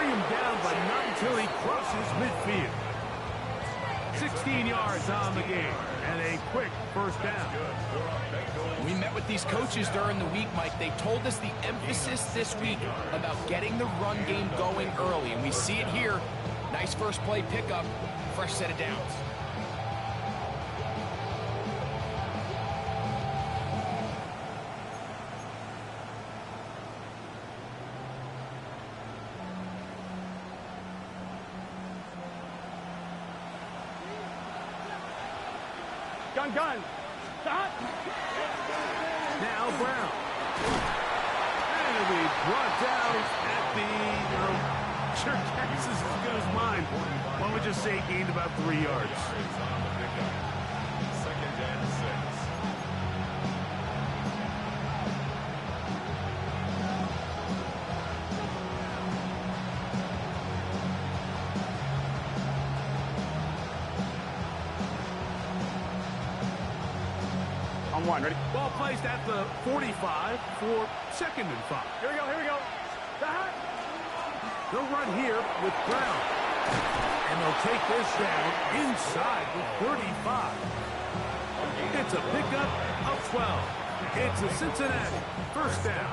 bring him down, but not until he crosses midfield. 16 yards on the game, and a quick first down. We met with these coaches during the week, Mike. They told us the emphasis this week about getting the run game going early, and we see it here. Nice first play pickup, fresh set of downs. Gun. Stop. Now Brown. And it'll be brought down at the, sure, guess is as good as mine. Why don't we just say gained about 3 yards? Second and 6. On one, ready? Ball placed at the 45 for 2nd and 5. Here we go. Stop. They'll run here with Brown. And they'll take this down inside the 35. It's a pickup of 12. It's a Cincinnati first down.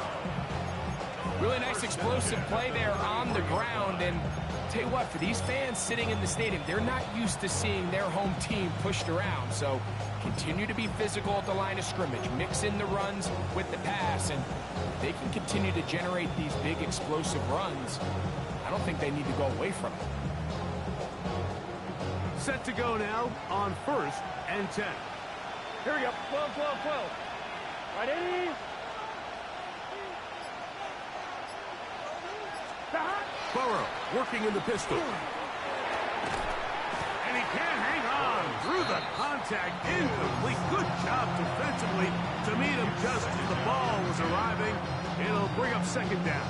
Really nice explosive play there on the ground. And tell you what, for these fans sitting in the stadium, they're not used to seeing their home team pushed around. So continue to be physical at the line of scrimmage. Mix in the runs with the pass, and they can continue to generate these big explosive runs. I don't think they need to go away from it. Set to go now on 1st and 10. Here we go. 12. Ready? Stop. Burrow working in the pistol. And he can't hang on through the contact. Incomplete. Good job defensively to meet him just as the ball was arriving. It'll bring up 2nd down.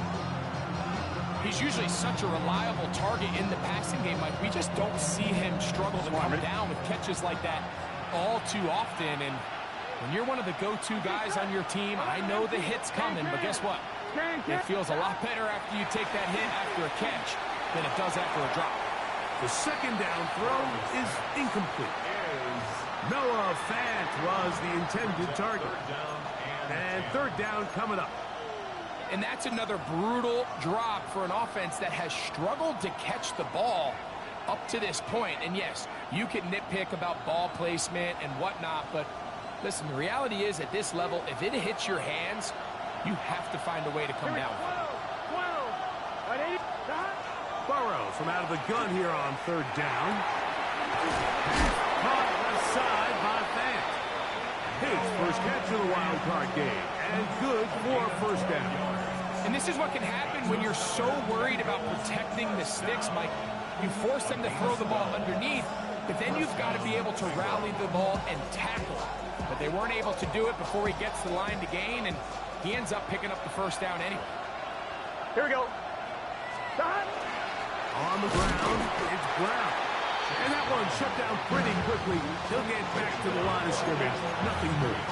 He's usually such a reliable target in the passing game, Mike. We just don't see him struggle to come down with catches like that all too often. And when you're one of the go-to guys on your team, I know the hit's coming, but guess what? It feels a lot better after you take that hit after a catch than it does after a drop. The 2nd down throw is incomplete. Noah Fant was the intended target. And 3rd down coming up. And that's another brutal drop for an offense that has struggled to catch the ball up to this point. And yes, you can nitpick about ball placement and whatnot, but listen, the reality is at this level, if it hits your hands, you have to find a way to come down. 12. Ready? Stop. Burrow from out of the gun here on 3rd down. Caught left side by Fant. His first catch of the wild card game. And good for 1st down. And this is what can happen when you're so worried about protecting the sticks, Mike. You force them to throw the ball underneath, but then you've got to be able to rally the ball and tackle it. But they weren't able to do it before he gets the line to gain, and he ends up picking up the 1st down anyway. Here we go. Stop. On the ground, it's Brown. And that one shut down pretty quickly. He'll get back to the line of scrimmage. Nothing moved.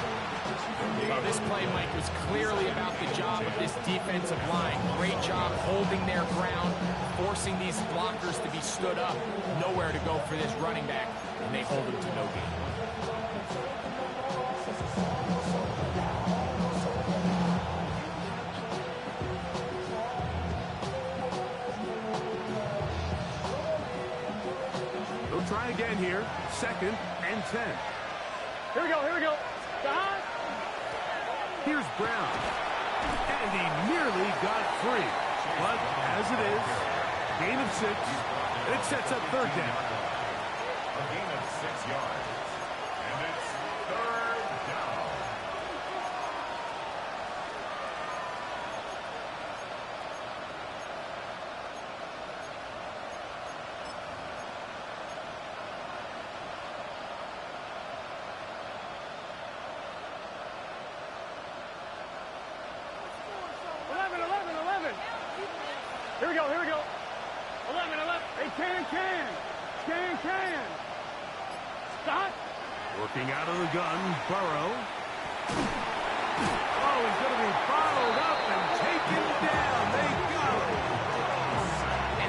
Well, this play, Mike, was clearly about the job of this defensive line. Great job holding their ground, forcing these blockers to be stood up. Nowhere to go for this running back, and they hold him to no gain. They'll try again here. 2nd and 10. Here we go. Stop. Here's Brown. And he nearly got free. But as it is, gain of 6. It sets up 3rd down. A gain of 6 yards. And it's 3rd down. Here we go. 11. Hey, can. Stop. Working out of the gun, Burrow. Oh, he's going to be bottled up and taken down. They got him. And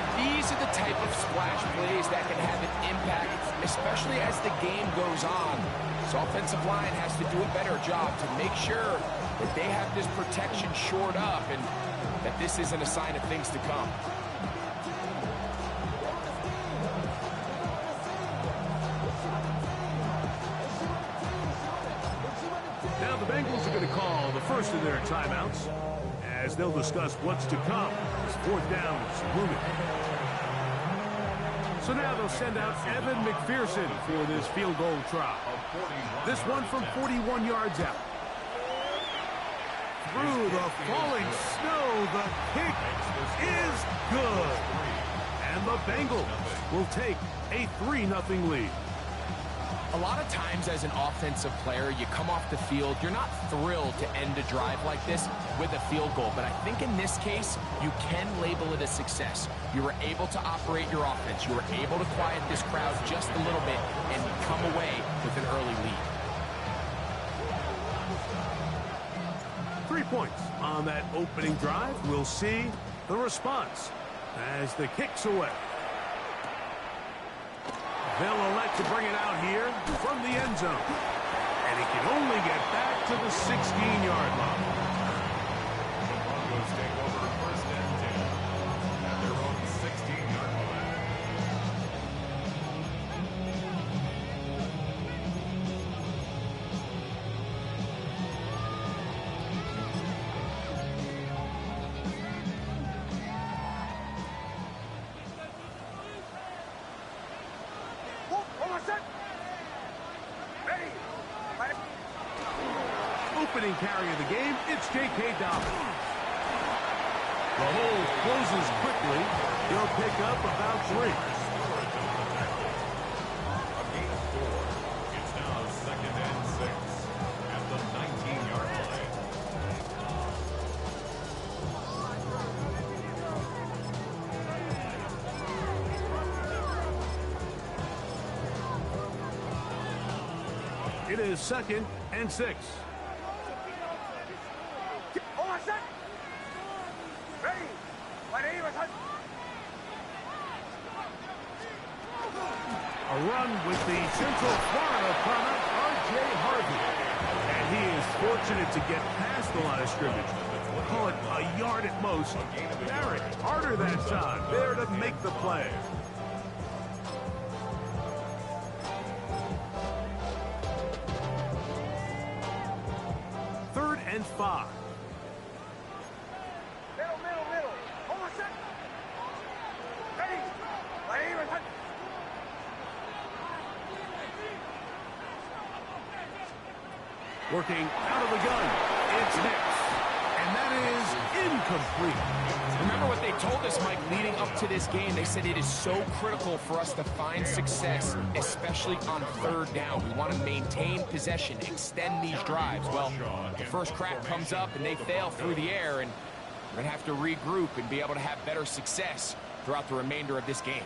especially as the game goes on. This offensive line has to do a better job to make sure that they have this protection shored up and that this isn't a sign of things to come. Now the Bengals are going to call the first of their timeouts as they'll discuss what's to come as fourth down is looming. So now they'll send out Evan McPherson for this field goal try. This one from 41 yards out. Through the falling snow, the kick is good. And the Bengals will take a 3-0 lead. A lot of times as an offensive player, you come off the field, you're not thrilled to end a drive like this with a field goal. But I think in this case, you can label it a success. You were able to operate your offense. You were able to quiet this crowd just a little bit and come away with an early lead. 3 points on that opening drive. We'll see the response as the kick's away. They'll elect to bring it out here from the end zone. And he can only get back to the 16-yard line. The Broncos take over first and 10 at their own 16-yard line. Opening carry of the game, it's J.K. Dobbins. The hole closes quickly. He'll pick up about 3. A gain of 4. It's now second and 6 at the 19-yard line. It is second and 6. A run with the Central Florida product, R.J. Harvey. And he is fortunate to get past the line of scrimmage. We'll call it a yard at most. Barrett, harder that time, there to make the play. Third and 5. Middle. Hold on a second. Ready. Working out of the gun, it's Hicks. And that is incomplete. Remember what they told us, Mike, leading up to this game. They said it is so critical for us to find success, especially on third down. We want to maintain possession, extend these drives. Well, the first crack comes up and they fail through the air, and we're going to have to regroup and be able to have better success throughout the remainder of this game.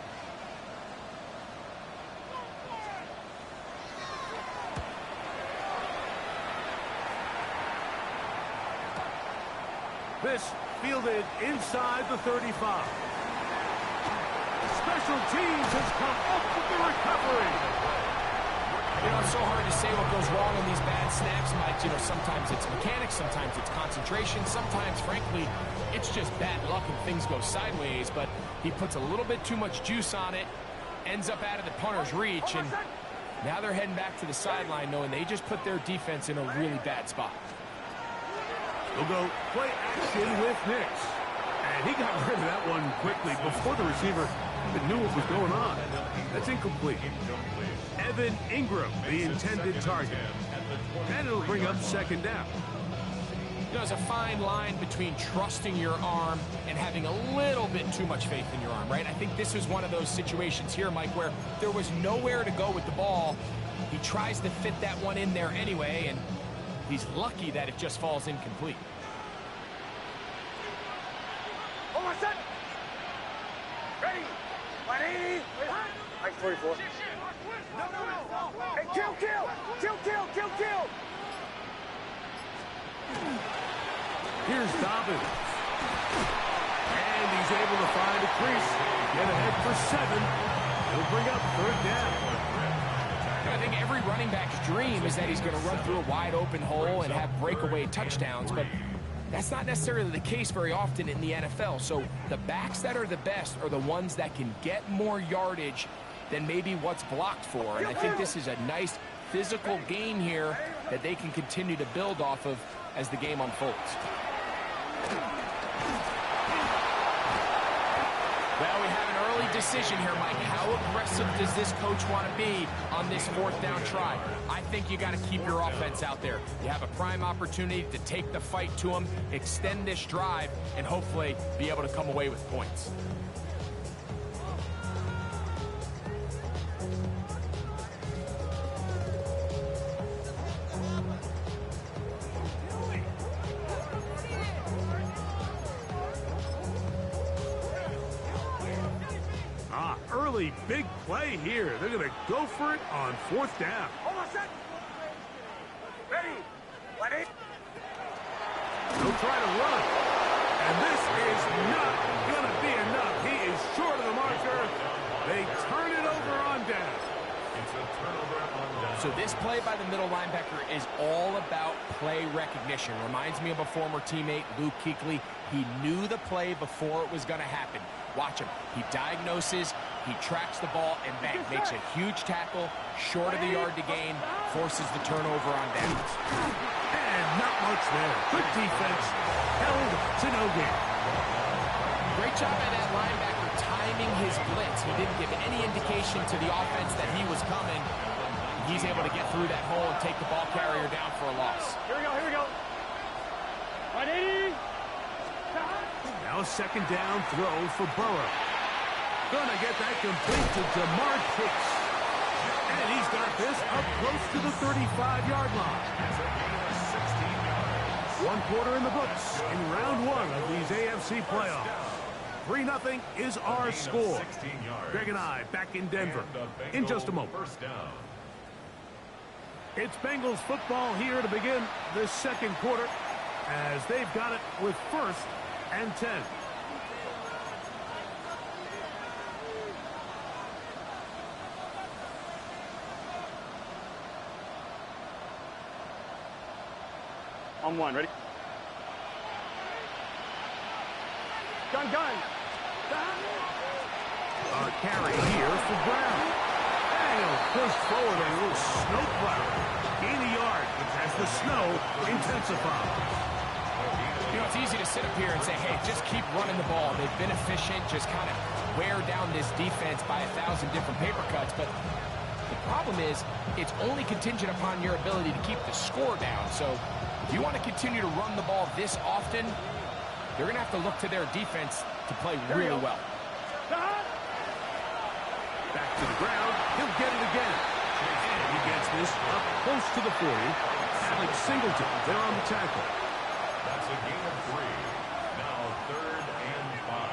This fielded inside the 35. Special teams has come up with the recovery. You know, it's so hard to say what goes wrong in these bad snaps, Mike. You know, sometimes it's mechanics, sometimes it's concentration, sometimes, frankly, it's just bad luck and things go sideways. But he puts a little bit too much juice on it, ends up out of the punter's reach, and now they're heading back to the sideline knowing they just put their defense in a really bad spot. They'll go play action with Hicks. And he got rid of that one quickly before the receiver even knew what was going on. That's incomplete. Evan Ingram, the intended target. And it'll bring up second down. You know, there's a fine line between trusting your arm and having a little bit too much faith in your arm, right? I think this is one of those situations here, Mike, where there was nowhere to go with the ball. He tries to fit that one in there anyway, and he's lucky that it just falls incomplete. Hold on a second. Ready. 180. Nice 44. No. Hey, kill. Here's Dobbins. And he's able to find a crease. Get ahead for 7. It'll bring up third down. I think every running back's dream is that he's going to run through a wide open hole and have breakaway touchdowns, but that's not necessarily the case very often in the NFL. So the backs that are the best are the ones that can get more yardage than maybe what's blocked for. And I think this is a nice physical game here that they can continue to build off of as the game unfolds. Well, we have an early decision here, Mike. How aggressive does this coach want to be on this fourth down try? I think you got to keep your offense out there. You have a prime opportunity to take the fight to them, extend this drive, and hopefully be able to come away with points. Early big play here. They're going to go for it on fourth down. Hold on a sec. Ready. Ready. They'll try to run. And this is not going to be enough. He is short of the marker. They turn it over on down. It's a turnover on down. So this play by the middle linebacker is all about play recognition. Reminds me of a former teammate, Luke Kuechly. He knew the play before it was going to happen. Watch him. He diagnoses, he tracks the ball, and bang, makes a huge tackle, short of the yard to gain, forces the turnover on downs. And not much there. Good defense. Held to no gain. Great job by that linebacker timing his blitz. He didn't give any indication to the offense that he was coming. He's able to get through that hole and take the ball carrier down for a loss. Here we go, here we go. 180. Now a second down throw for Burrow. Gonna get that complete to Jamar Chase. And he's got this up close to the 35-yard line. 1 quarter in the books in round 1 of these AFC playoffs. 3-0 is our score. Greg and I back in Denver in just a moment. It's Bengals football here to begin this second quarter as they've got it with 1st and 10. On 1, ready? Gun. A carry here for Brown. And he'll push forward a little snow plow. Gain a yard as the snow intensifies. You know, it's easy to sit up here and say, hey, just keep running the ball. They've been efficient, just kind of wear down this defense by 1,000 different paper cuts. But the problem is, it's only contingent upon your ability to keep the score down. So if you want to continue to run the ball this often, you're going to have to look to their defense to play really well. Back to the ground. He'll get it again. And he gets this up close to the 40. Alex Singleton there on the tackle. That's a gain of 3. Now 3rd and 5.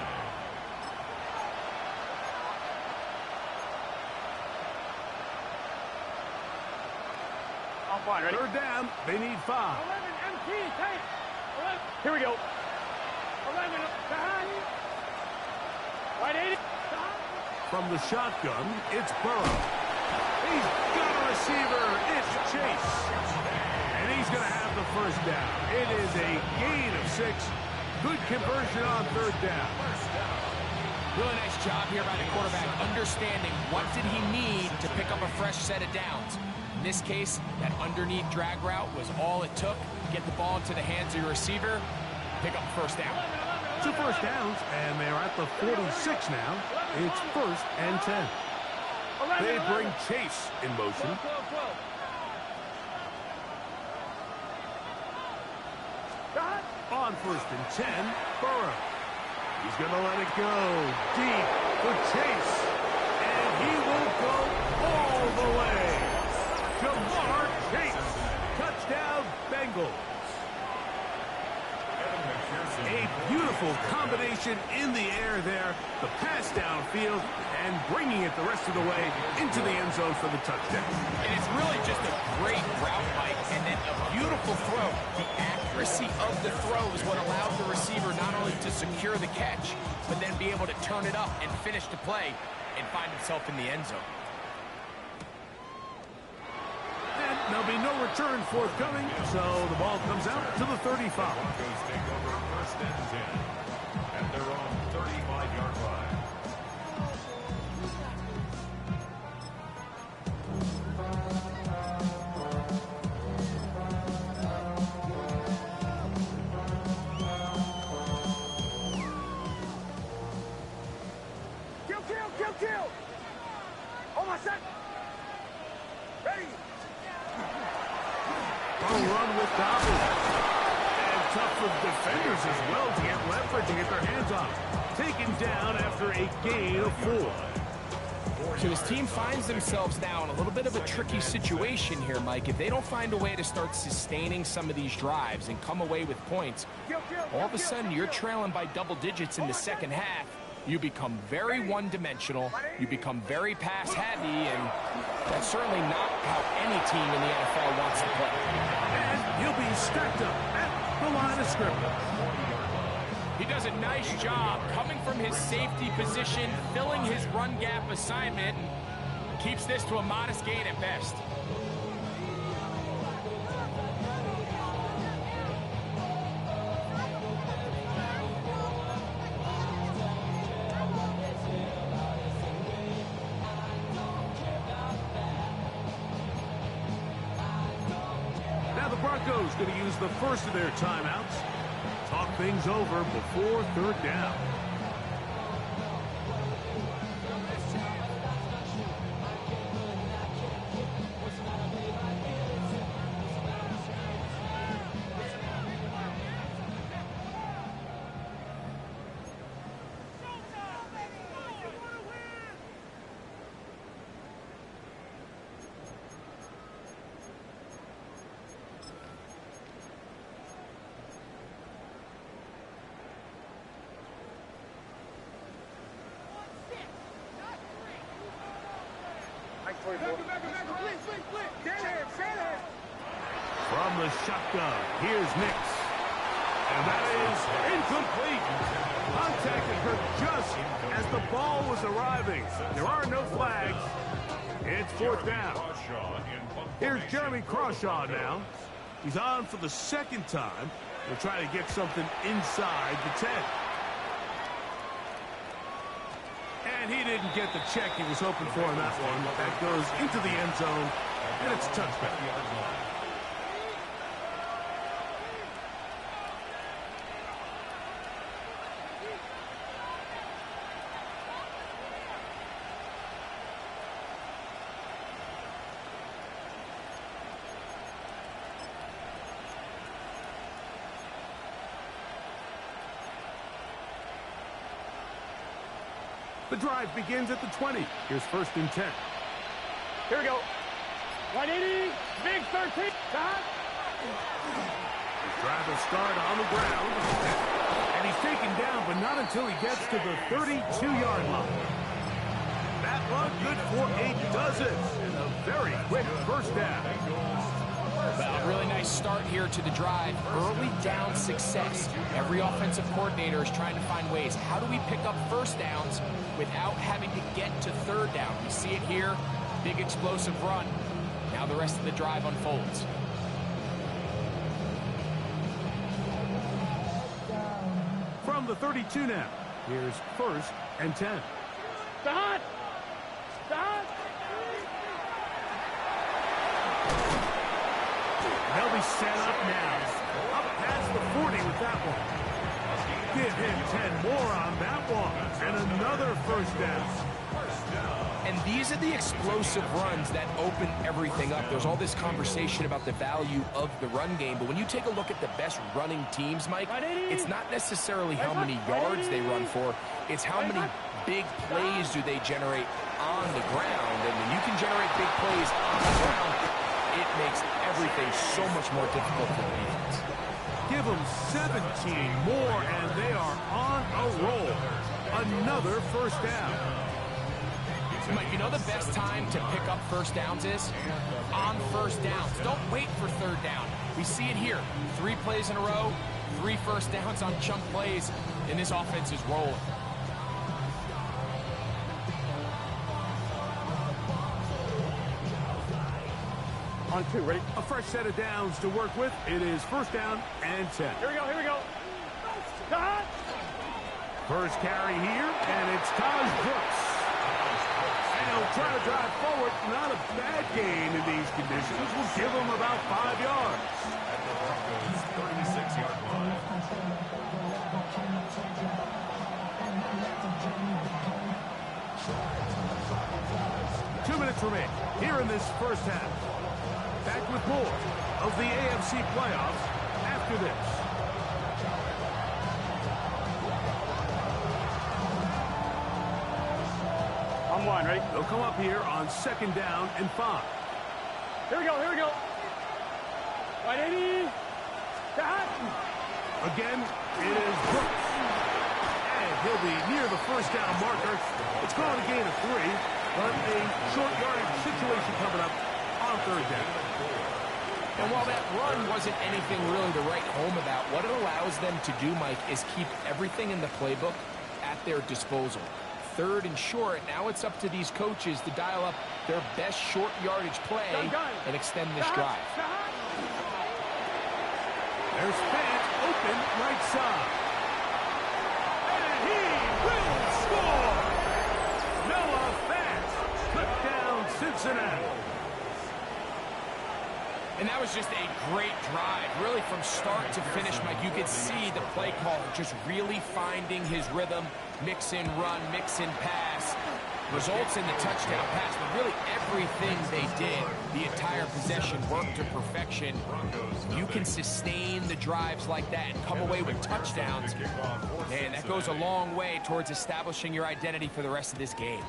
On 1, ready? 3rd down. They need 5. 11, MT, take. 11. Here we go. 11, behind. 180. From the shotgun, it's Burrow. He's got a receiver. It's Chase. And he's going to have the 1st down. It is a gain of 6. Good conversion on 3rd down. Really nice job here by the quarterback, understanding what did he need to pick up a fresh set of downs. In this case, that underneath drag route was all it took. Get the ball into the hands of your receiver, pick up the 1st down. 2 first downs, and they're at the 46 now. It's 1st and 10. They bring Chase in motion. 12. On 1st and 10, Burrow. He's going to let it go deep for Chase. And he will go all the way. Jamar Chase. Touchdown, Bengals. A beautiful combination in the air there. The pass downfield and bringing it the rest of the way into the end zone for the touchdown. And it's really just a great route, Mike, and then a beautiful throw. The accuracy of the throw is what allowed the receiver not only to secure the catch, but then be able to turn it up and finish the play and find himself in the end zone. There'll be no return forthcoming, so the ball comes out to the 35. Broncos take over first and 10 at their own 35-yard line. Kill! Hold my set! Ready! Run with Dobby. And tough for defenders as well to get leverage and get their hands on. Taken down after a gain of 4. So his team finds themselves now in a little bit of a tricky situation here, Mike. If they don't find a way to start sustaining some of these drives and come away with points, all of a sudden you're trailing by double digits in the second half. You become very one-dimensional, you become very pass-heavy, and that's certainly not how any team in the NFL wants to play. And he'll be stacked up at the line of scrimmage. He does a nice job coming from his safety position, filling his run gap assignment, and keeps this to a modest gain at best. Broncos going to use the first of their timeouts. Talk things over before third down. From the shotgun, here's Nix. And that is incomplete. Contact occurred just as the ball was arriving. There are no flags. It's fourth down. Here's Jeremy Crawshaw now. He's on for the second time. They're trying to get something inside the 10. And he didn't get the check he was hoping for on that one. That goes into the end zone, and it's a touchback. The drive begins at the 20. Here's first and 10. Here we go. 180, big 13. The drive will start on the ground. And he's taken down, but not until he gets to the 32-yard line. That run good for a dozen. And a very quick first down. Well, a really nice start here to the drive. Early down success. Every offensive coordinator is trying to find ways. How do we pick up first downs without having to get to third down? We see it here. Big explosive run. Now the rest of the drive unfolds. From the 32 now. Here's first and 10. Stop! They'll be set up now. Up past the 40 with that one. Give him 10 more on that one. And another first down. And these are the explosive runs that open everything up. There's all this conversation about the value of the run game, but when you take a look at the best running teams, Mike, it's not necessarily how many yards they run for. It's how many big plays do they generate on the ground. And when you can generate big plays on the ground, it makes everything so much more difficult for the defense. Give them 17 more, and they are on a roll. Another first down. Mike, you know the best time to pick up first downs is? On first downs. Don't wait for third down. We see it here. 3 plays in a row, 3 first downs on chunk plays, and this offense is rolling. On 2, ready? A fresh set of downs to work with. It is first down and 10. Here we go, here we go. Stop! First carry here, and it's Taj Brooks. And he'll try to drive forward. Not a bad gain in these conditions. We'll give him about 5 yards. At the Broncos' 36-yard line. Two minutes remain here in this first half. Back with more of the AFC playoffs after this. On 1, ready? They'll come up here on second down and 5. Here we go, here we go. 180. Stop! Again, it is Brooks. And he'll be near the first down marker. It's called a gain of 3, but a short yardage situation coming up on third down. And while that run wasn't anything really to write home about, what it allows them to do, Mike, is keep everything in the playbook at their disposal. Third and short, now it's up to these coaches to dial up their best short yardage play and extend this drive. There's Fant open right side. And he will score! Noah Fant, touchdown Cincinnati. And that was just a great drive. Really from start to finish, Mike, you could see the play caller just really finding his rhythm. Mix in run, mix in pass. Results in the touchdown pass. But really everything they did, the entire possession worked to perfection. You can sustain the drives like that and come away with touchdowns. Man, that goes a long way towards establishing your identity for the rest of this game.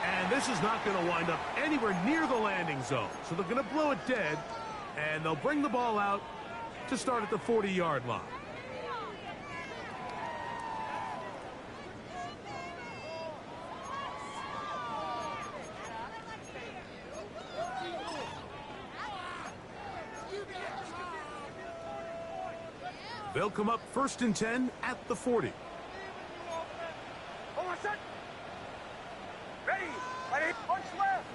And this is not going to wind up anywhere near the landing zone. So they're going to blow it dead. And they'll bring the ball out to start at the 40-yard line. They'll come up first and 10 at the 40. Hold on, set. Ready. Ready. Punch left.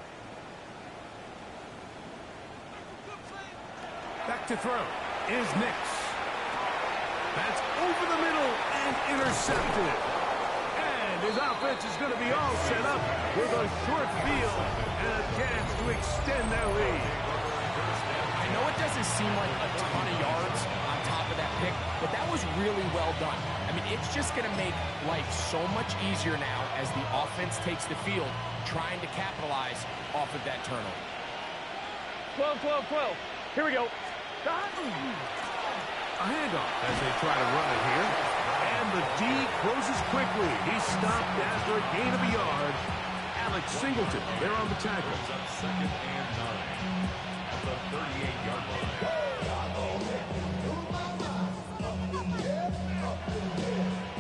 Back to throw is Nix. That's over the middle and intercepted. And his offense is going to be all set up with a short field and a chance to extend their lead. I know it doesn't seem like a ton of yards on top of that pick, but that was really well done. I mean, it's just going to make life so much easier now as the offense takes the field, trying to capitalize off of that turnover. 12, 12, 12. Here we go. Stop. A handoff as they try to run it here. And the D closes quickly. He's stopped after a gain of a yard. Alex Singleton, they're on the tackle. Second and 9 at the 38-yard line.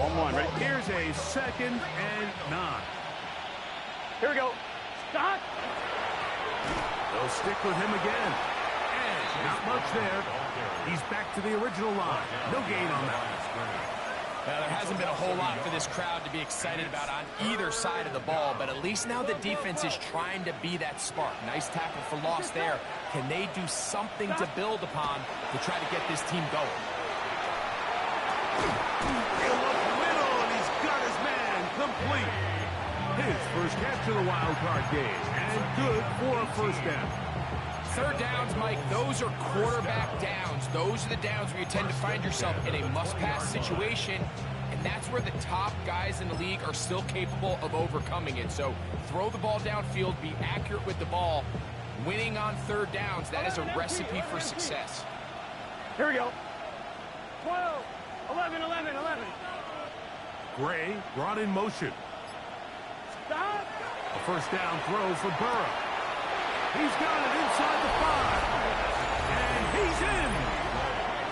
1-1, ready? Here's a second and 9. Here we go. Stop. They'll stick with him again. And not much there. He's back to the original line. No gain on that. Now, there hasn't been a whole lot for this crowd to be excited about on either side of the ball, but at least now the defense is trying to be that spark. Nice tackle for loss there. Can they do something to build upon to try to get this team going? He'll look middle, and he's got his man complete. His first catch of the wild card game, and good for a first down. Third downs, Mike, those are quarterback downs. Those are the downs where you tend to find yourself in a must-pass situation, and that's where the top guys in the league are still capable of overcoming it. So throw the ball downfield, be accurate with the ball. Winning on third downs, that is a recipe for success. Here we go. 12, 11, 11, 11. Gray brought in motion. Stop. A first down throw for Burrow. He's got it inside the 5. And he's in.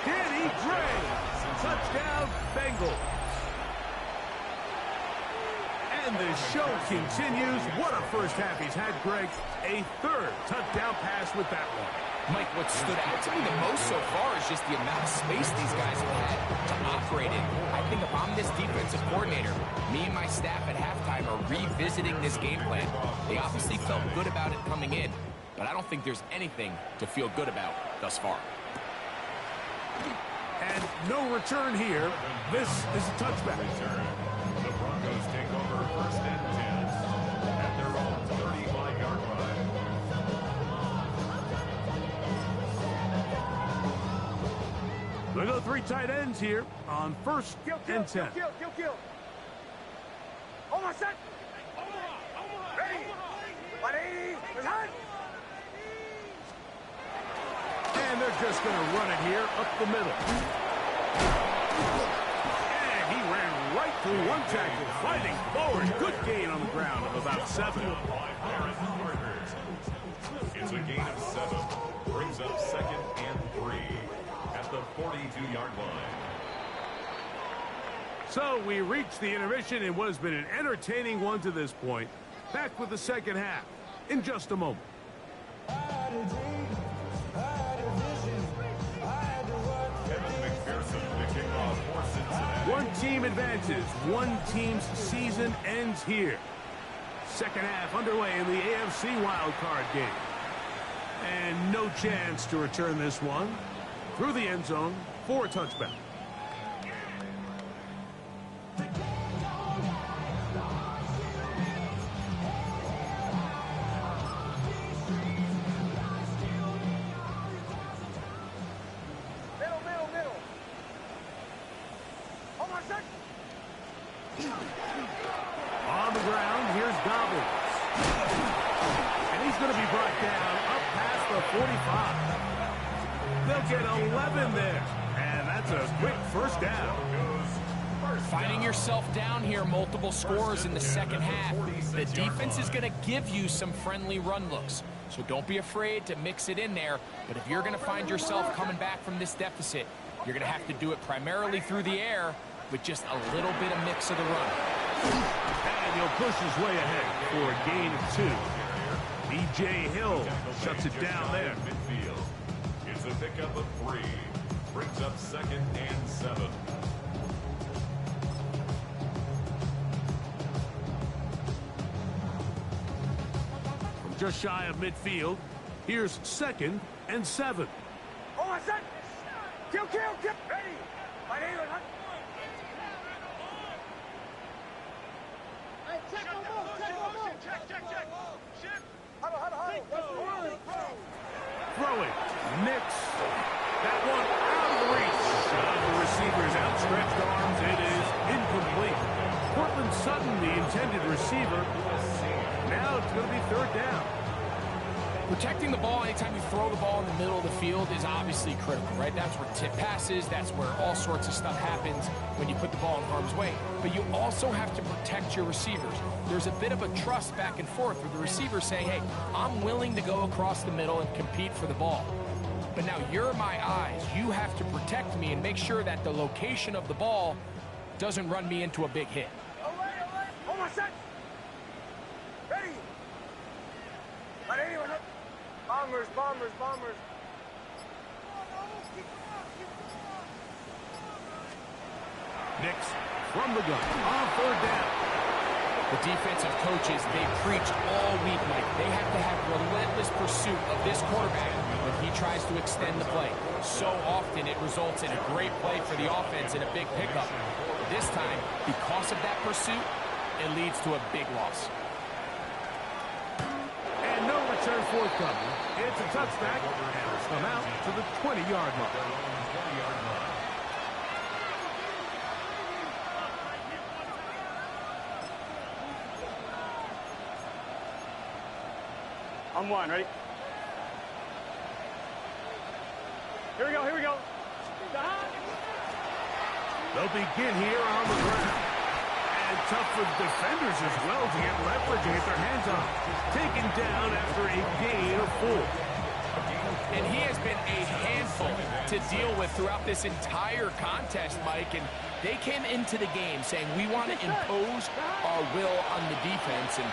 Danny Gray. Touchdown, Bengals. And the show continues. What a first half he's had, Greg. A third touchdown pass with that one. Mike, what stood out to me the most so far is just the amount of space these guys have had to operate in. I think if I'm this defensive coordinator, me and my staff at halftime are revisiting this game plan. They obviously felt good about it coming in. but I don't think there's anything to feel good about thus far. And no return here. This is a touchback. The Broncos take over first and 10 at their own 35-yard line. They go 3 tight ends here on first and 10. Kill. Almost set. Ready. 180. Return. And they're just going to run it here up the middle. And he ran right through one tackle, fighting forward. Good gain on the ground of about 7. It's a gain of 7. Brings up second and 3 at the 42-yard line. So we reach the intermission in what has been an entertaining one to this point. Back with the second half in just a moment. One team advances. One team's season ends here. Second half underway in the AFC wildcard game. And no chance to return this one. Through the end zone for a touchback. Middle. Almost set. On the ground, here's Gobbles. And he's going to be brought down up past the 45. They'll get 11 there. And that's a quick first down. Finding yourself down here, multiple scores in the second half. The defense is going to give you some friendly run looks. So don't be afraid to mix it in there. But if you're going to find yourself coming back from this deficit, you're going to have to do it primarily through the air with just a little bit of mix of the run. And he'll push his way ahead for a gain of 2. B.J. Hill shuts it down there. Midfield. It's a pickup of 3. Brings up second and 7. From just shy of midfield, here's second and 7. Almost set. Kill. Ready. 180. Check. Huddle. Throw it. Nix. That one out of the reach of the receiver's outstretched arms. It is incomplete. Cortland Sutton, the intended receiver. Now it's going to be third down. Protecting the ball anytime you throw the ball in the middle of the field is obviously critical, right? That's where tip passes, that's where all sorts of stuff happens when you put the ball in harm's way. But you also have to protect your receivers. There's a bit of a trust back and forth with the receiver saying, hey, I'm willing to go across the middle and compete for the ball. But now you're my eyes. You have to protect me and make sure that the location of the ball doesn't run me into a big hit. Almost set. Ready. 180. Bombers. Nix from the gun on third down. The defensive coaches, they preach all week, Mike. They have to have relentless pursuit of this quarterback when he tries to extend the play. So often it results in a great play for the offense and a big pickup. This time, because of that pursuit, it leads to a big loss. And no return forthcoming. It's a touchback, and it's come out to the 20-yard line. On one, ready? Here we go. They'll begin here on the ground. And tough for defenders as well to get leverage and get their hands on. Taken down after a gain of 4. And he has been a handful to deal with throughout this entire contest, Mike. And they came into the game saying, we want to impose our will on the defense. And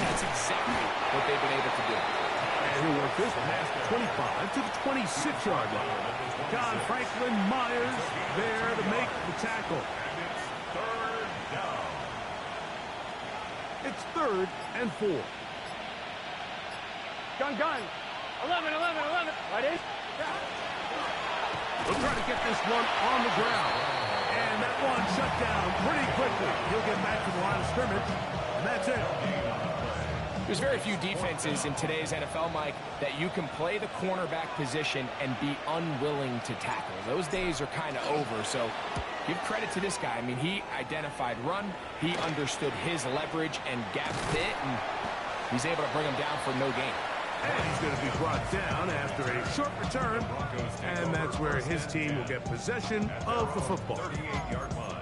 that's exactly what they've been able to do. And he'll work this past the 25 to the 26-yard line. John Franklin Myers there to make the tackle. And it's third down. It's 3rd and 4. Gun. 11, 11, 11. Right in. We'll try to get this one on the ground. And that one shut down pretty quickly. He'll get back to the line of scrimmage, and that's it. There's very few defenses in today's NFL, Mike, that you can play the cornerback position and be unwilling to tackle. Those days are kind of over, so give credit to this guy. I mean, he identified run, he understood his leverage and gap fit, and he's able to bring him down for no gain. And he's going to be brought down after a short return, and that's where his team will get possession of the football. 38-yard line.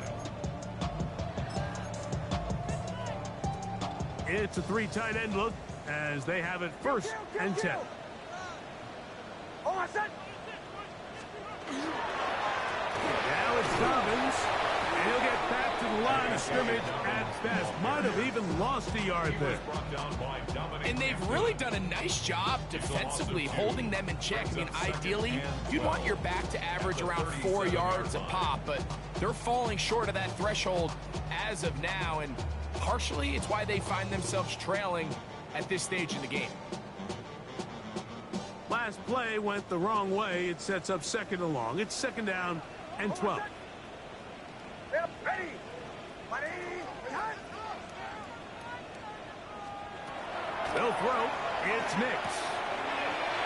It's a three tight end look as they have it first and 10. Oh, I said. Now it's Dobbins, and he'll get back to the line of scrimmage at best. Might have even lost a yard there. And they've really done a nice job defensively holding them in check. I mean, ideally, you'd want your back to average around 4 yards a pop, but they're falling short of that threshold as of now, and partially it's why they find themselves trailing at this stage in the game. Last play went the wrong way. It sets up second and long. It's second down and 12. Yep, ready. Ready. Behind. They'll throw. It's Nix.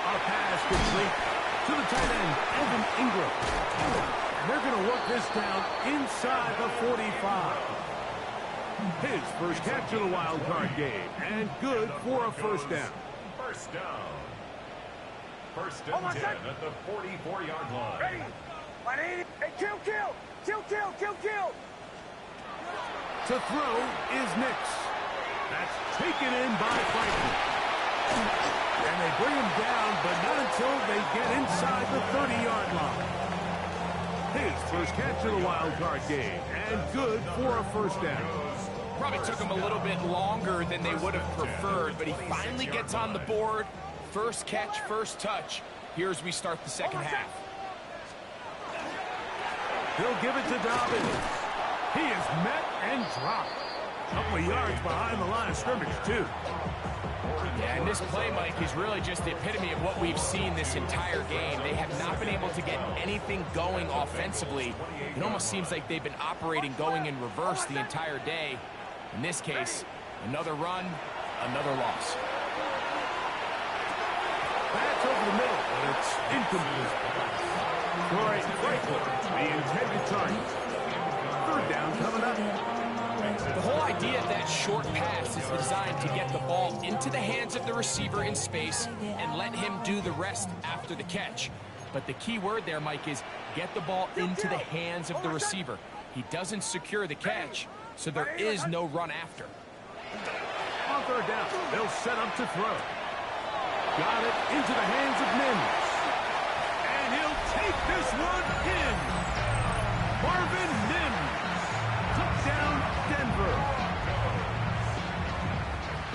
A pass complete to the tight end, Evan Ingram. And they're going to work this down inside the 45. His first catch of the wild card game, and good for a first down. First down. First and 10 at the 44-yard line. Ready. Ready. Hey, kill. To throw is Nix. That's taken in by Franklin. And they bring him down, but not until they get inside the 30-yard line. His first catch of the wild card game, and good for a first down. Probably took him a little bit longer than they would have preferred, but he finally gets on the board. First catch, first touch. Here as we start the second half. He'll give it to Dobbins. He is met and dropped. A couple of yards behind the line of scrimmage, too. Yeah, and this play, Mike, is really just the epitome of what we've seen this entire game. They have not been able to get anything going offensively. It almost seems like they've been operating going in reverse the entire day. In this case, another run, another loss. That's over the middle, but it's incomplete. Troy Franklin, the intended target. Third down coming up. The whole idea of that short pass is designed to get the ball into the hands of the receiver in space and let him do the rest after the catch. But the key word there, Mike, is get the ball into the hands of the receiver. He doesn't secure the catch, so there is no run after. On third down, they'll set up to throw. Got it into the hands of Mims. And he'll take this one in. Marvin Mims. Touchdown, Denver.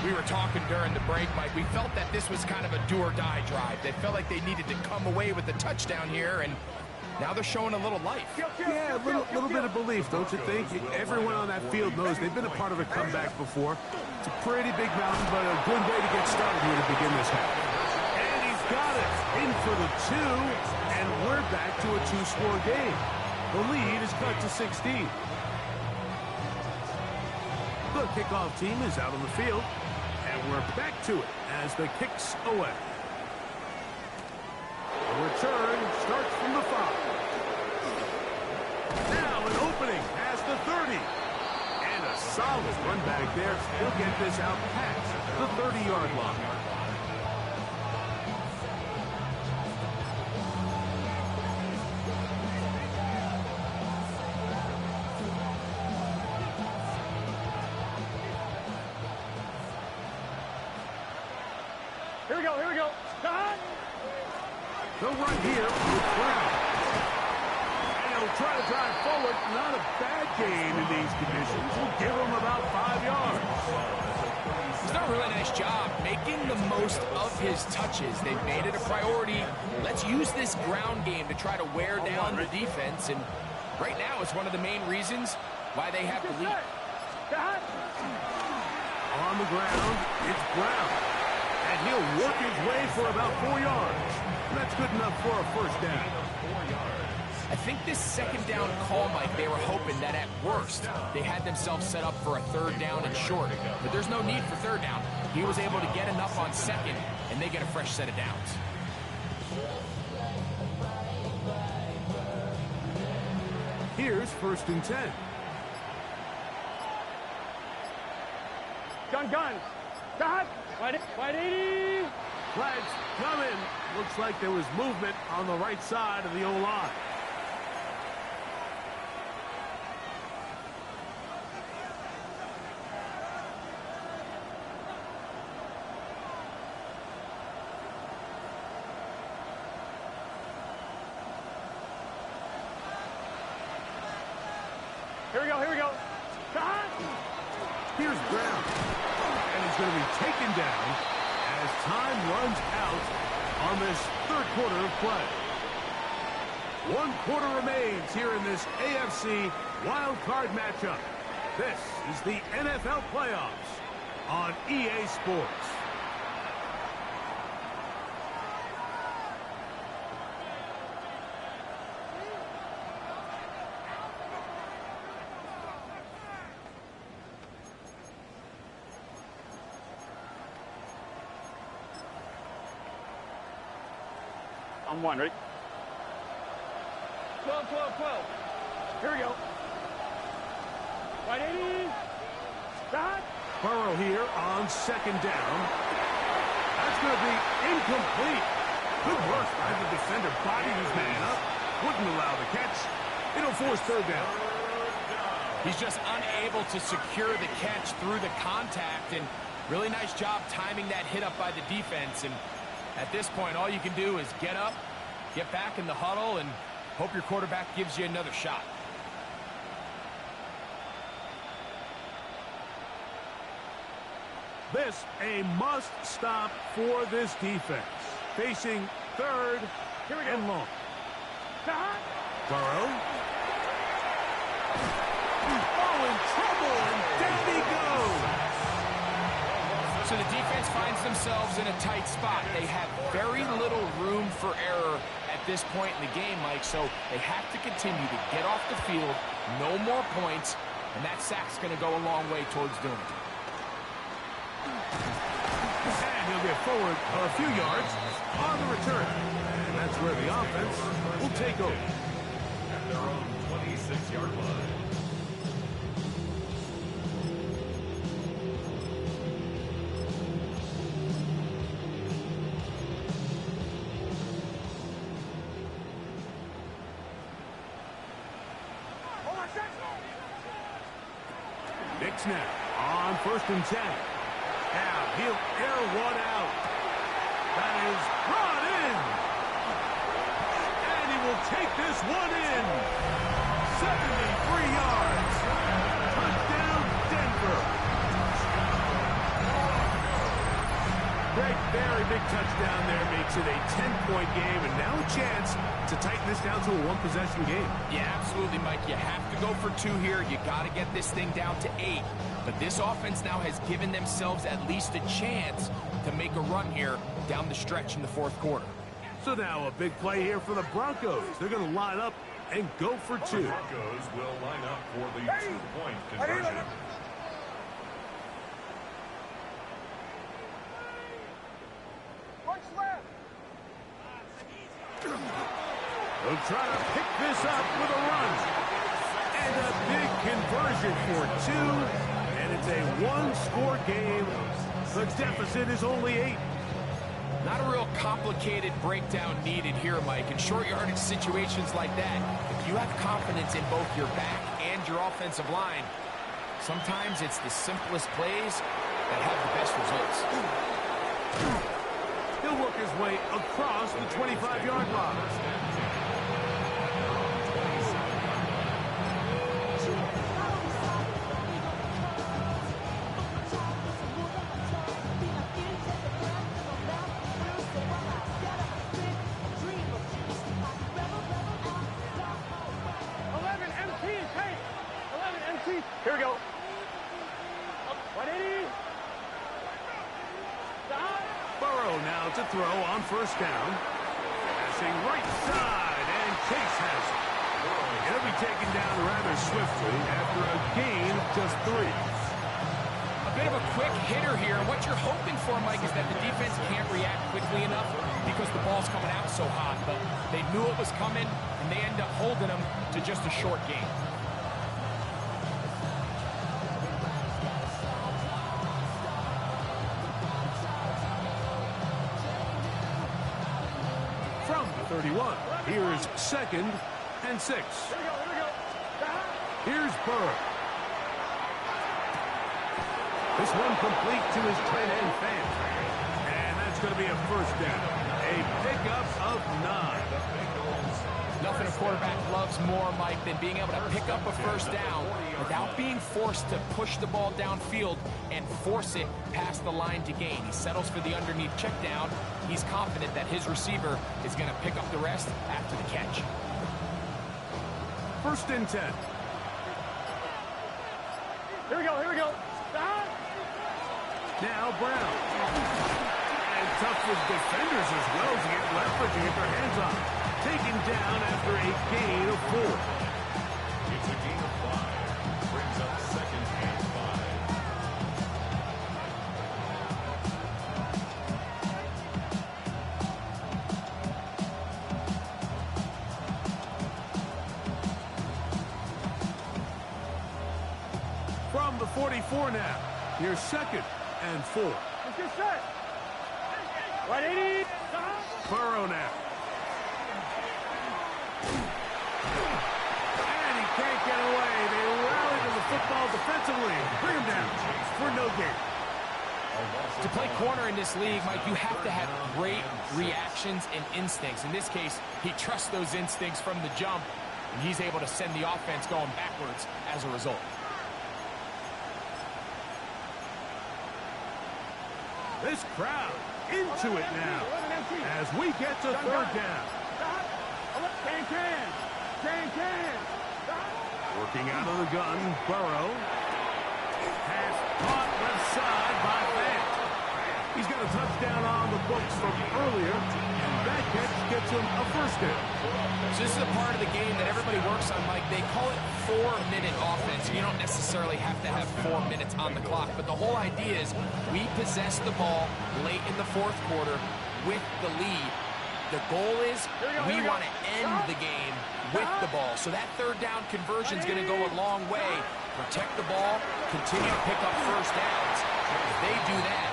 We were talking during the break, Mike. We felt that this was kind of a do-or-die drive. They felt like they needed to come away with the touchdown here, and now they're showing a little life. Yeah, a little bit of belief, don't you think? Everyone on that field knows they've been a part of a comeback before. It's a pretty big mountain, but a good way to get started here to begin this half. And he's got it. In for the two, and we're back to a two-score game. The lead is cut to 16. The kickoff team is out on the field, and we're back to it as the kick's away. The return starts from the 5. Now an opening past the 30. And a solid run back there. He'll get this out past the 30-yard line. Here we go. They'll run here with Brown. And he'll try to drive forward. Not a bad game in these conditions. We'll give him about 5 yards. He's done a really nice job making the most of his touches. They've made it a priority. Let's use this ground game to try to wear down the defense. And right now, it's one of the main reasons why they have the lead. On the ground, it's Brown. And he'll work his way for about 4 yards. That's good enough for a first down. I think this second down call, Mike, they were hoping that at worst they had themselves set up for a third down and short. But there's no need for third down. He was able to get enough on second, and they get a fresh set of downs. Here's 1st and 10. Gun. Got. Wide 80. Flags coming. Looks like there was movement on the right side of the O-line. Here we go. Got. Here's Brown. And he's going to be taken down as time runs out on this third quarter of play. 1 quarter remains here in this AFC wild card matchup. This is the NFL playoffs on EA Sports. On one, ready? 12. Here we go. Wide 80. Got. Burrow here on second down. That's going to be incomplete. Good work by the defender. Bodied his man up. Wouldn't allow the catch. It'll force third down. He's just unable to secure the catch through the contact, and really nice job timing that hit up by the defense. And at this point, all you can do is get up, get back in the huddle, and hope your quarterback gives you another shot. This a must-stop for this defense. Facing third and long. Burrow. Oh, in trouble, and down he goes. So the defense finds themselves in a tight spot. They have very little room for error at this point in the game, Mike, so they have to continue to get off the field, no more points, and that sack's going to go a long way towards doing it. And he'll get forward a few yards on the return. And that's where the offense will take over. At their own 26-yard line. Nick snap on 1st and 10. Now he'll air one out. That is brought in. And he will take this one in. 73 yards. Touchdown, Denver. Great, very big touchdown there makes it a 10-point game, and now a chance to tighten this down to a one-possession game. Yeah, absolutely, Mike. You have to go for 2 here. You got to get this thing down to 8. But this offense now has given themselves at least a chance to make a run here down the stretch in the 4th quarter. So now a big play here for the Broncos. They're going to line up and go for 2. The Broncos will line up for the 2-point conversion. They'll try to pick this up with a run. And a big conversion for 2. And it's a 1-score game. The deficit is only 8. Not a real complicated breakdown needed here, Mike. In short yardage situations like that, if you have confidence in both your back and your offensive line, sometimes it's the simplest plays that have the best results. He'll work his way across the 25-yard line. Here we go. 180. Stop. now to throw on first down. Passing right side, and Chase has it. He'll be taken down rather swiftly after a gain of just 3. A bit of a quick hitter here. And what you're hoping for, Mike, is that the defense can't react quickly enough because the ball's coming out so hot. But they knew it was coming, and they end up holding them to just a short gain. From the 31, here's 2nd and 6. Here's Burrow. This one complete to his tight end fan. And that's going to be a first down. A pickup of 9. Nothing a quarterback loves more, Mike, than being able to pick up a first down without being forced to push the ball downfield and force it past the line to gain. He settles for the underneath check down. He's confident that his receiver is going to pick up the rest after the catch. 1st and 10. Here we go, here we go. Now Brown. And tough with defenders as well to get leverage and get their hands on. Taken down after a gain of 4. It's a gain of 5. Brings up 2nd and 5. From the 44 now. Here's 2nd and 4. Let's get set. 180. Burrow now. And he can't get away. They rally to the football defensively. Bring him down for no gain. To play corner in this league, Mike, you have to have great reactions and instincts. In this case, he trusts those instincts from the jump, and he's able to send the offense going backwards as a result. This crowd into it now as we get to 3rd down. Can. Working out of the gun, Burrow. Pass caught left side by Fant. He's got a touchdown on the books from earlier, and that catch gets him a first down. So this is a part of the game that everybody works on, Mike. They call it 4-minute offense. You don't necessarily have to have 4 minutes on the clock, but the whole idea is we possess the ball late in the 4th quarter with the lead. The goal is we want to end the game with the ball. So that 3rd down conversion is going to go a long way. Protect the ball, continue to pick up first downs. If they do that,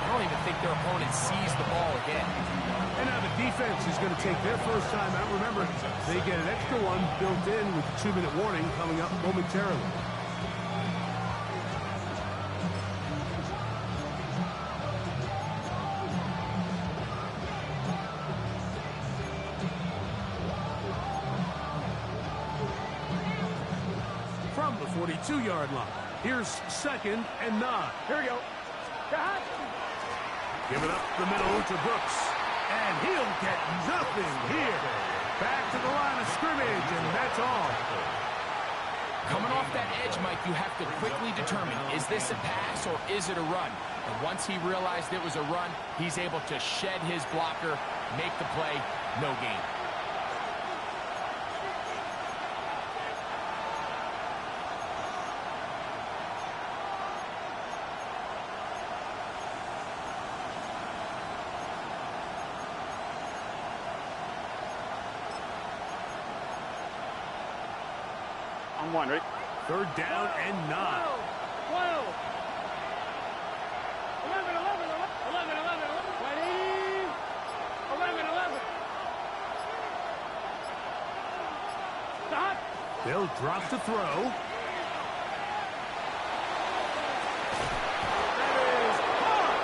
I don't even think their opponent sees the ball again. And now the defense is going to take their first time out. Remember, they get an extra one built in with the 2-minute warning coming up momentarily. From the 42-yard line, here's 2nd and 9. Here we go. Give it up the middle to Brooks. And he'll get nothing here. Back to the line of scrimmage, and that's all. Coming off that edge, Mike, you have to quickly determine, is this a pass or is it a run? And once he realized it was a run, he's able to shed his blocker, make the play, no gain. On 1, right? 3rd down and 9. 12. 11. 180. 11. Stop. They'll drop to throw. That is caught.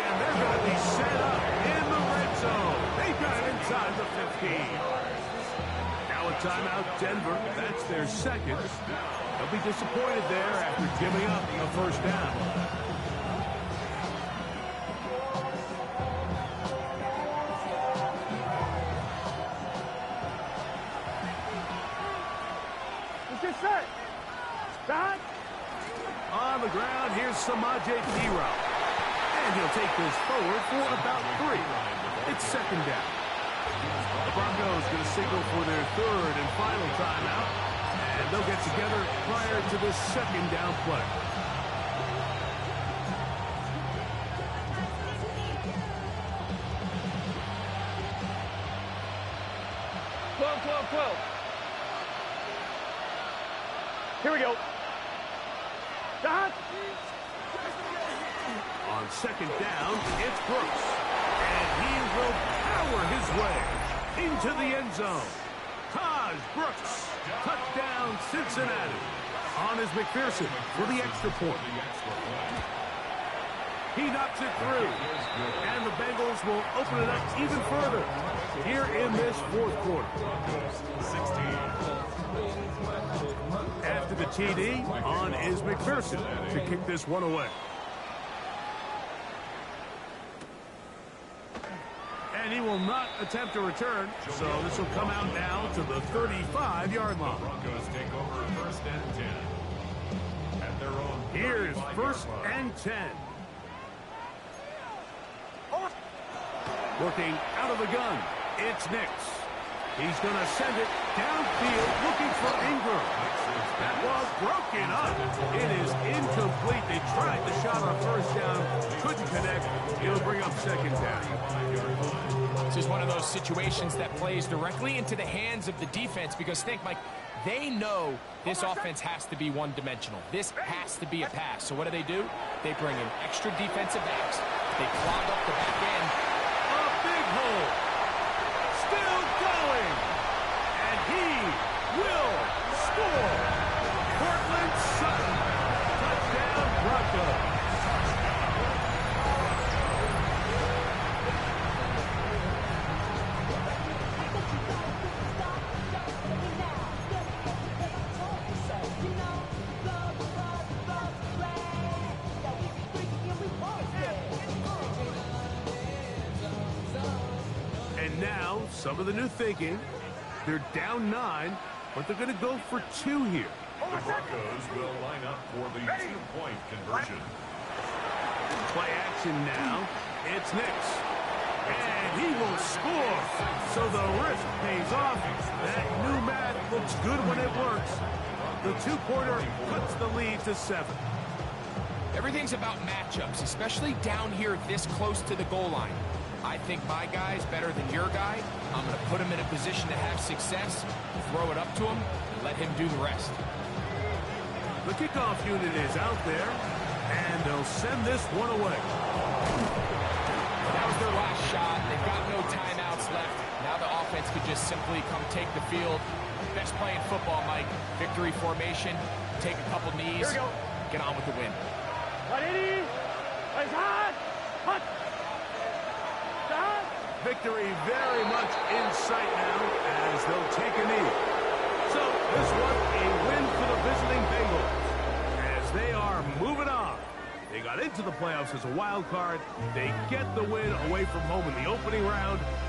And they're going to be set up in the red zone. They got it inside the 15. Now a timeout, Denver. That's their 2nd. They'll be disappointed there after giving up a first down. Let's get set. Stop. On the ground, here's Samaje Perine. And And he'll take this forward for about 3. It's second down. The Broncos going to signal for their third and final timeout. And they'll get together prior to this second down play. Here we go. Dot. On second down, it's Brooks. And he will power his way into the end zone. Taj Brooks, touchdown Cincinnati. On is McPherson for the extra point. He knocks it through. And the Bengals will open it up even further here in this fourth quarter. 16. After the TD, on is McPherson to kick this one away. And he will not attempt a return, so this will come out now to the 35-yard line. Broncos take over first and 10. At their own Here's first and 10. Working out of the gun, it's Nix. He's going to send it downfield looking for Ingram. That ball broken up. It is incomplete. They tried the shot on first down, couldn't connect. He'll bring up second down. This is one of those situations that plays directly into the hands of the defense because think, Mike, they know this offense has to be one-dimensional. This has to be a pass. So what do? They bring in extra defensive backs. They clog up the back end. A big hole. Still going. And he will score. Cortland Sutton. Touchdown Broncos. Now, some of the new thinking. They're down 9, but they're going to go for 2 here. The Broncos will line up for the 2-point conversion. Play action now. It's Nix. And he will score. So the risk pays off. That new math looks good when it works. The two-pointer cuts the lead to 7. Everything's about matchups, especially down here this close to the goal line. I think my guy's better than your guy. I'm going to put him in a position to have success, throw it up to him, and let him do the rest. The kickoff unit is out there, and they'll send this one away. That was their last shot. They've got no timeouts left. Now the offense could just simply come take the field. Best play in football, Mike. Victory formation, take a couple knees, get on with the win. 180. It's hot. Hot. Victory very much in sight now as they'll take a knee. So this was a win for the visiting Bengals as they are moving on. They got into the playoffs as a wild card. They get the win away from home in the opening round.